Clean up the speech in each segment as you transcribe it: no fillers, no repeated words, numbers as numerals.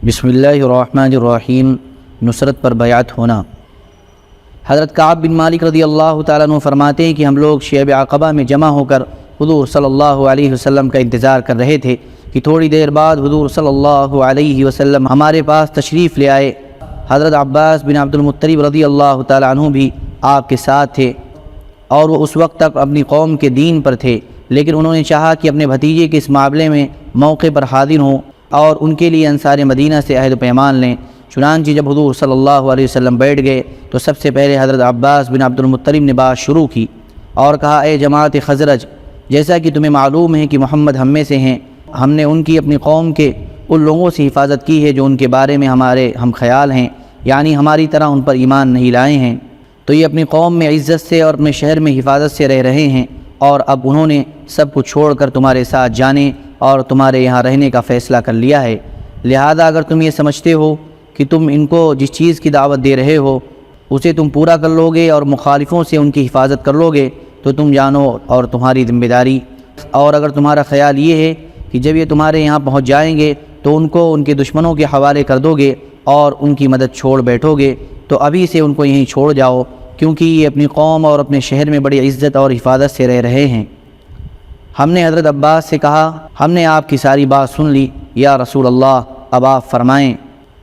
بسم اللہ الرحمن الرحیم۔ نصرت پر بیعت ہونا۔ حضرت کعب بن مالک رضی اللہ تعالیٰ عنہ فرماتے ہیں کہ ہم لوگ شعب عقبہ میں جمع ہو کر حضور صلی اللہ علیہ وسلم کا انتظار کر رہے تھے کہ تھوڑی دیر بعد حضور صلی اللہ علیہ وسلم ہمارے پاس تشریف لے آئے۔ حضرت عباس بن عبد المطلب رضی اللہ تعالیٰ عنہ بھی آپ کے ساتھ تھے اور وہ اس وقت تک اپنی قوم کے دین پر تھے، لیکن انہوں نے چاہا کہ اپنے بھتیجے کے اس معاملے میں موقع پر حاضر ہوں اور ان کے لیے انصار مدینہ سے عہد و پیمان لیں۔ چنانچہ جب حضور صلی اللہ علیہ وسلم بیٹھ گئے تو سب سے پہلے حضرت عباس بن عبد المطلب نے بات شروع کی اور کہا، اے جماعت خزرج، جیسا کہ تمہیں معلوم ہے کہ محمد ہم میں سے ہیں، ہم نے ان کی اپنی قوم کے ان لوگوں سے حفاظت کی ہے جو ان کے بارے میں ہمارے ہم خیال ہیں، یعنی ہماری طرح ان پر ایمان نہیں لائے ہیں، تو یہ اپنی قوم میں عزت سے اور اپنے شہر میں حفاظت سے رہ رہے ہیں، اور اب انہوں نے سب کچھ چھوڑ کر تمہارے ساتھ جانے اور تمہارے یہاں رہنے کا فیصلہ کر لیا ہے۔ لہذا اگر تم یہ سمجھتے ہو کہ تم ان کو جس چیز کی دعوت دے رہے ہو اسے تم پورا کر لو گے اور مخالفوں سے ان کی حفاظت کر لو گے تو تم جانو اور تمہاری ذمہ داری، اور اگر تمہارا خیال یہ ہے کہ جب یہ تمہارے یہاں پہنچ جائیں گے تو ان کو ان کے دشمنوں کے حوالے کر دو گے اور ان کی مدد چھوڑ بیٹھو گے، تو ابھی سے ان کو یہیں چھوڑ جاؤ، کیونکہ یہ اپنی قوم اور اپنے شہر میں بڑی عزت اور حفاظت سے رہ رہے ہیں۔ ہم نے حضرت عباس سے کہا، ہم نے آپ کی ساری بات سن لی، یا رسول اللہ اب آپ فرمائیں،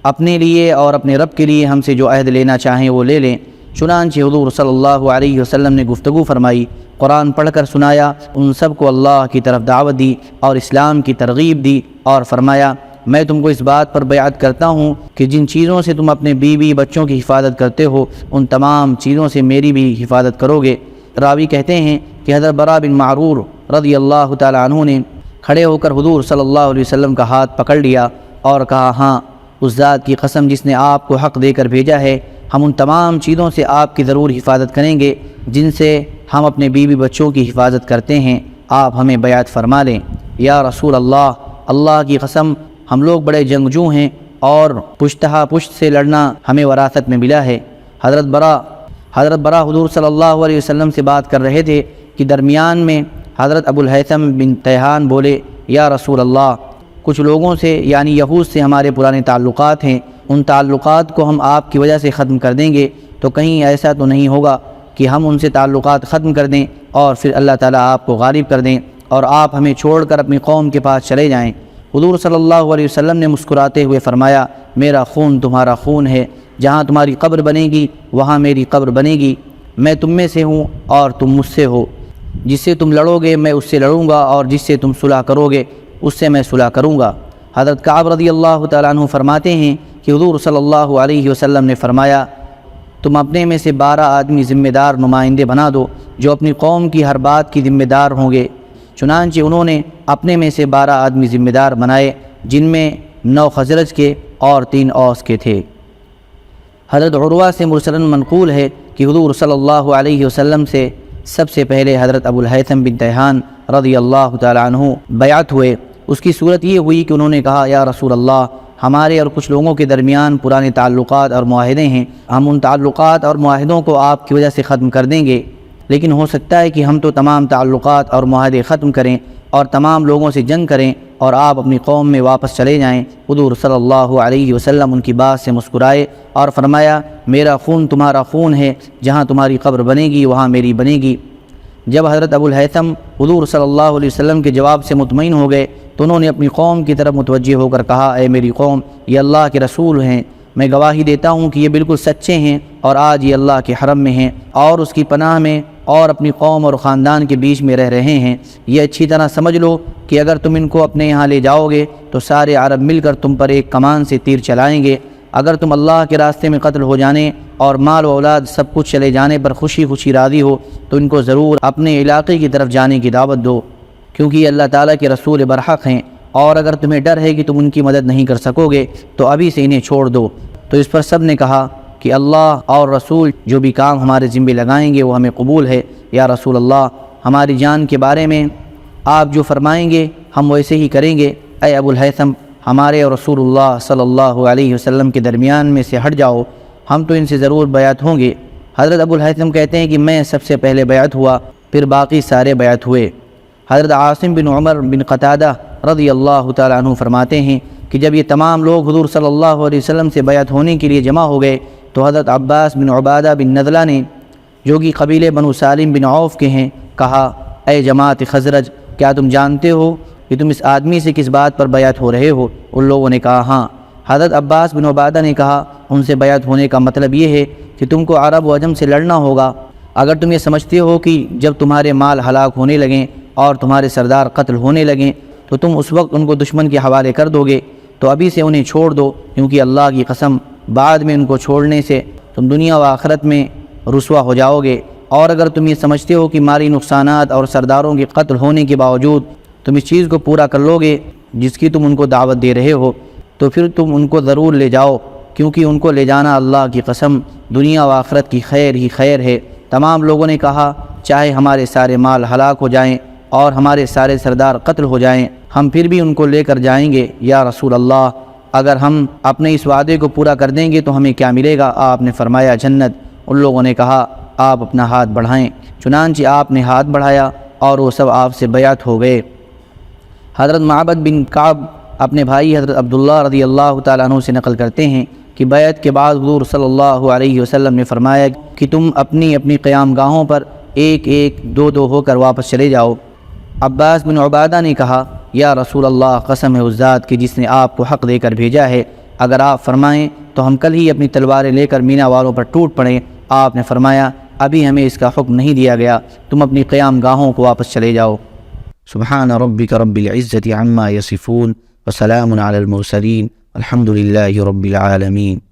اپنے لیے اور اپنے رب کے لیے ہم سے جو عہد لینا چاہیں وہ لے لیں۔ چنانچہ حضور صلی اللہ علیہ وسلم نے گفتگو فرمائی، قرآن پڑھ کر سنایا، ان سب کو اللہ کی طرف دعوت دی اور اسلام کی ترغیب دی اور فرمایا، میں تم کو اس بات پر بیعت کرتا ہوں کہ جن چیزوں سے تم اپنے بیوی بچوں کی حفاظت کرتے ہو ان تمام چیزوں سے میری بھی حفاظت کرو گے۔ راوی کہتے ہیں کہ حضرت برا بن معرور رضی اللہ تعالیٰ عنہ نے کھڑے ہو کر حضور صلی اللہ علیہ وسلم کا ہاتھ پکڑ لیا اور کہا، ہاں اس ذات کی قسم جس نے آپ کو حق دے کر بھیجا ہے، ہم ان تمام چیزوں سے آپ کی ضرور حفاظت کریں گے جن سے ہم اپنے بیوی بچوں کی حفاظت کرتے ہیں، آپ ہمیں بیعت فرما لیں۔ یا رسول اللہ، اللہ کی قسم ہم لوگ بڑے جنگجو ہیں اور پشتہ پشت سے لڑنا ہمیں وراثت میں ملا ہے۔ حضرت برا حضور صلی اللہ علیہ وسلم سے بات کر رہے تھے کہ درمیان میں حضرت ابو الہیثم بن تیہان بولے، یا رسول اللہ، کچھ لوگوں سے یعنی یہود سے ہمارے پرانے تعلقات ہیں، ان تعلقات کو ہم آپ کی وجہ سے ختم کر دیں گے، تو کہیں ایسا تو نہیں ہوگا کہ ہم ان سے تعلقات ختم کر دیں اور پھر اللہ تعالیٰ آپ کو غالب کر دیں اور آپ ہمیں چھوڑ کر اپنی قوم کے پاس چلے جائیں؟ حضور صلی اللہ علیہ وسلم نے مسکراتے ہوئے فرمایا، میرا خون تمہارا خون ہے، جہاں تمہاری قبر بنے گی وہاں میری قبر بنے گی، میں تم میں سے ہوں اور تم مجھ سے ہو، جس سے تم لڑو گے میں اس سے لڑوں گا اور جس سے تم صلح کرو گے اس سے میں صلح کروں گا۔ حضرت کعب رضی اللہ تعالیٰ عنہ فرماتے ہیں کہ حضور صلی اللہ علیہ وسلم نے فرمایا، تم اپنے میں سے 12 آدمی ذمہ دار نمائندے بنا دو جو اپنی قوم کی ہر بات کی ذمہ دار ہوں گے۔ چنانچہ انہوں نے اپنے میں سے 12 آدمی ذمہ دار بنائے، جن میں 9 خزرج کے اور 3 اوس کے تھے۔ حضرت عروہ سے مرسلاً منقول ہے کہ حضور صلی اللہ علیہ وسلم سے سب سے پہلے حضرت ابو الہیثم بن تیہان رضی اللہ تعالیٰ عنہ بیعت ہوئے۔ اس کی صورت یہ ہوئی کہ انہوں نے کہا، یا رسول اللہ، ہمارے اور کچھ لوگوں کے درمیان پرانے تعلقات اور معاہدے ہیں، ہم ان تعلقات اور معاہدوں کو آپ کی وجہ سے ختم کر دیں گے، لیکن ہو سکتا ہے کہ ہم تو تمام تعلقات اور معاہدے ختم کریں اور تمام لوگوں سے جنگ کریں اور آپ اپنی قوم میں واپس چلے جائیں۔ حضور صلی اللہ علیہ وسلم ان کی بات سے مسکرائے اور فرمایا، میرا خون تمہارا خون ہے، جہاں تمہاری قبر بنے گی وہاں میری بنے گی۔ جب حضرت ابو الہیثم حضور صلی اللہ علیہ وسلم کے جواب سے مطمئن ہو گئے تو انہوں نے اپنی قوم کی طرف متوجہ ہو کر کہا، اے میری قوم، یہ اللہ کے رسول ہیں، میں گواہی دیتا ہوں کہ یہ بالکل سچے ہیں اور آج یہ اللہ کے حرم میں ہیں اور اس کی پناہ میں اور اپنی قوم اور خاندان کے بیچ میں رہ رہے ہیں۔ یہ اچھی طرح سمجھ لو کہ اگر تم ان کو اپنے یہاں لے جاؤ گے تو سارے عرب مل کر تم پر ایک کمان سے تیر چلائیں گے، اگر تم اللہ کے راستے میں قتل ہو جانے اور مال و اولاد سب کچھ چلے جانے پر خوشی خوشی راضی ہو تو ان کو ضرور اپنے علاقے کی طرف جانے کی دعوت دو، کیونکہ یہ اللہ تعالیٰ کے رسول برحق ہیں، اور اگر تمہیں ڈر ہے کہ تم ان کی مدد نہیں کر سکو گے تو ابھی سے انہیں چھوڑ دو۔ تو اس پر سب نے کہا کہ اللہ اور رسول جو بھی کام ہمارے ذمہ لگائیں گے وہ ہمیں قبول ہے۔ یا رسول اللہ، ہماری جان کے بارے میں آپ جو فرمائیں گے ہم ویسے ہی کریں گے۔ اے ابو الہیثم، ہمارے اور رسول اللہ صلی اللہ علیہ وسلم کے درمیان میں سے ہٹ جاؤ، ہم تو ان سے ضرور بیعت ہوں گے۔ حضرت ابو الہیثم کہتے ہیں کہ میں سب سے پہلے بیعت ہوا، پھر باقی سارے بیعت ہوئے۔ حضرت عاصم بن عمر بن قتادہ رضی اللہ تعالیٰ عنہ فرماتے ہیں کہ جب یہ تمام لوگ حضور صلی اللہ علیہ وسلم سے بیعت ہونے کے لیے جمع ہو گئے تو حضرت عباس بن عبادہ بن نضلہ نے، جو کہ قبیلے بنو سالم بن عوف کے ہیں، کہا اے جماعت خزرج، کیا تم جانتے ہو کہ تم اس آدمی سے کس بات پر بیعت ہو رہے ہو؟ ان لوگوں نے کہا ہاں۔ حضرت عباس بن عبادہ نے کہا ان سے بیعت ہونے کا مطلب یہ ہے کہ تم کو عرب و عجم سے لڑنا ہوگا۔ اگر تم یہ سمجھتے ہو کہ جب تمہارے مال ہلاک ہونے لگیں اور تمہارے سردار قتل ہونے لگیں تو تم اس وقت ان کو دشمن کے حوالے کر دو گے، تو ابھی سے انہیں چھوڑ دو، کیونکہ اللہ کی قسم بعد میں ان کو چھوڑنے سے تم دنیا و آخرت میں رسوا ہو جاؤ گے۔ اور اگر تم یہ سمجھتے ہو کہ مالی نقصانات اور سرداروں کے قتل ہونے کے باوجود تم اس چیز کو پورا کر لو گے جس کی تم ان کو دعوت دے رہے ہو، تو پھر تم ان کو ضرور لے جاؤ، کیونکہ ان کو لے جانا اللہ کی قسم دنیا و آخرت کی خیر ہی خیر ہے۔ تمام لوگوں نے کہا چاہے ہمارے سارے مال ہلاک ہو جائیں اور ہمارے سارے سردار قتل ہو جائیں، ہم پھر بھی ان کو لے کر جائیں گے یا رسول اللہ۔ اگر ہم اپنے اس وعدے کو پورا کر دیں گے تو ہمیں کیا ملے گا؟ آپ نے فرمایا جنت۔ ان لوگوں نے کہا آپ اپنا ہاتھ بڑھائیں، چنانچہ آپ نے ہاتھ بڑھایا اور وہ سب آپ سے بیعت ہو گئے۔ حضرت معبد بن کعب اپنے بھائی حضرت عبداللہ رضی اللہ تعالیٰ عنہ سے نقل کرتے ہیں کہ بیعت کے بعد حضور صلی اللہ علیہ وسلم نے فرمایا کہ تم اپنی اپنی قیام گاہوں پر ایک ایک دو دو ہو کر واپس چلے جاؤ۔ عباس بن عبادہ نے کہا یا رسول اللہ، قسم ہے اس ذات کی جس نے آپ کو حق دے کر بھیجا ہے، اگر آپ فرمائیں تو ہم کل ہی اپنی تلواریں لے کر مینا والوں پر ٹوٹ پڑیں۔ آپ نے فرمایا ابھی ہمیں اس کا حکم نہیں دیا گیا، تم اپنی قیام گاہوں کو واپس چلے جاؤ۔ سبحان ربک رب العزت عما یصفون وسلام علی المرسلین الحمد للہ رب العالمین۔